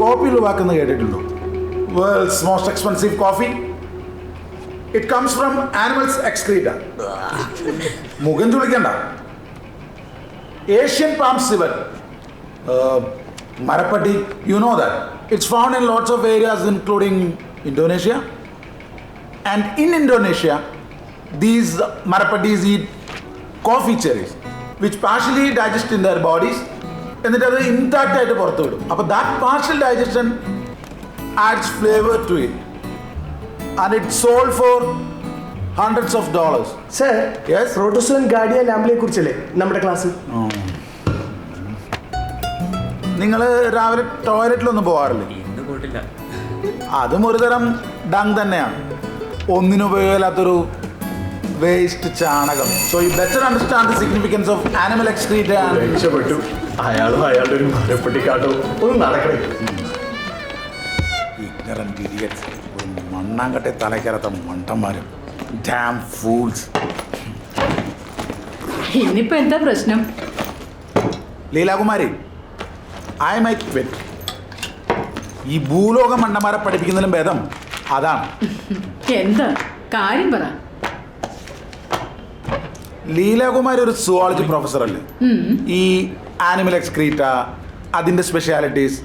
Copy ഒഴിവാക്കുന്നത് കേട്ടിട്ടുണ്ടോ? World's most expensive coffee. It comes from animals excreta. മുഖം ചുളിക്കണ്ട. ഏഷ്യൻ പാം സിവൻ, മരപ്പട്ടി, you know that. It's found in lots of areas including Indonesia. And in Indonesia, these marapattis eat coffee cherries, which partially digest in their bodies. എന്നിട്ട് അത് intact ആയിട്ട് പുറത്തു വിടും. അപ്പോൾ that partial digestion adds flavour to it and it sold for hundreds of dollars. Sir, Yes? Protozoan Giardia ലാമ്പിനെ കുറിച്ചല്ലേ നമ്മുടെ class? നിങ്ങൾ രാവിലെ ടോയ്ലറ്റിലൊന്നും പോകാറില്ലേ? ഇന്ന് പോയിട്ടില്ല. അതും ഒരു തരം ഡങ് തന്നെയാണ്. ഒന്നിനുപയോഗില്ലാത്തൊരു വേസ്റ്റ് ചാണകം. So you better understand the significance of animal excreta. രക്ഷപ്പെട്ടു. അയാളും അയാളുടെ ഒരു മരപ്പെട്ടിക്കാട്ടും ഒന്ന് നടക്കണേ. Ignorant idiots. മണ്ണാങ്കട്ടെ തലക്കരത്ത മണ്ടന്മാരും. Damn fools. ഇന്നിപ്പോ എന്താ പ്രശ്നം? Leelakumari, I my quit. ഈ ഭൂലോക മണ്ടന്മാരെ പഠിപ്പിക്കുന്നതിലും ഭേദം അതാണ്. എന്താ കാര്യം പറ. ലീലാകുമാരി ഒരു സുവോളജി പ്രൊഫസർ അല്ലേ? ഈ ആനിമൽ എക്സ്ക്രീറ്റ, അതിന്റെ സ്പെഷ്യാലിറ്റീസ്,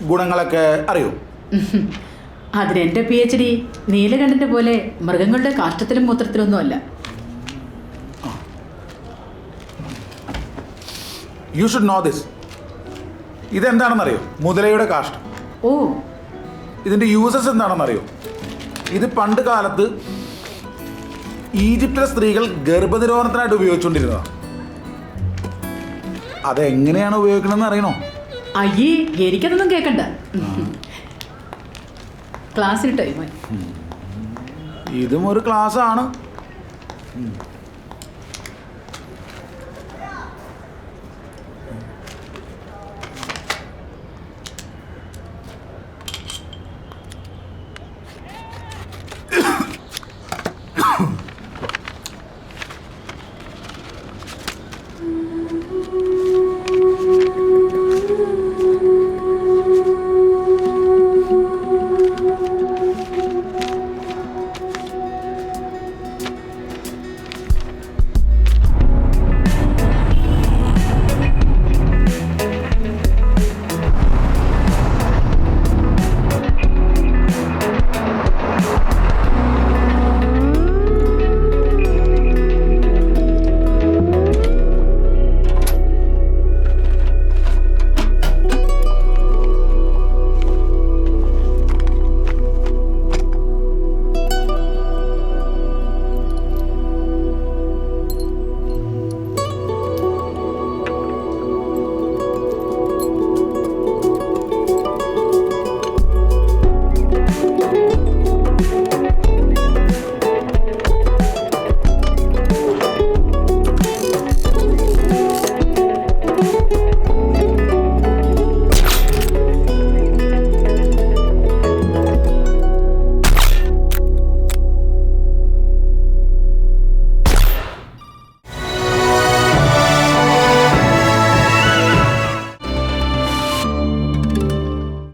ഗുണങ്ങളൊക്കെ അറിയോ? അതിനെന്റെ PhD നീലകണ്ഠന്റെ പോലെ മൃഗങ്ങളുടെ കാഷ്ടത്തിലും മൂത്രത്തിലൊന്നും അല്ല. You should know this. ഇതെന്താണെന്നറിയോ? മുതലയുടെ കാഷ്ടം. ഓ, ഇതിന്റെ യൂസസ് എന്താണെന്നറിയോ? ഇത് പണ്ട് കാലത്ത് ഈജിപ്തിലെ സ്ത്രീകൾ ഗർഭനിരോധനത്തിനായിട്ട് ഉപയോഗിച്ചുകൊണ്ടിരുന്നതാണ്. അതെങ്ങനെയാണ് ഉപയോഗിക്കണമെന്ന് അറിയണോ? അയ്യേ, എനിക്കതൊന്നും കേൾക്കണ്ട. ക്ലാസ്സിന് ടൈമായി. ഇതും ഒരു ക്ലാസ് ആണ്.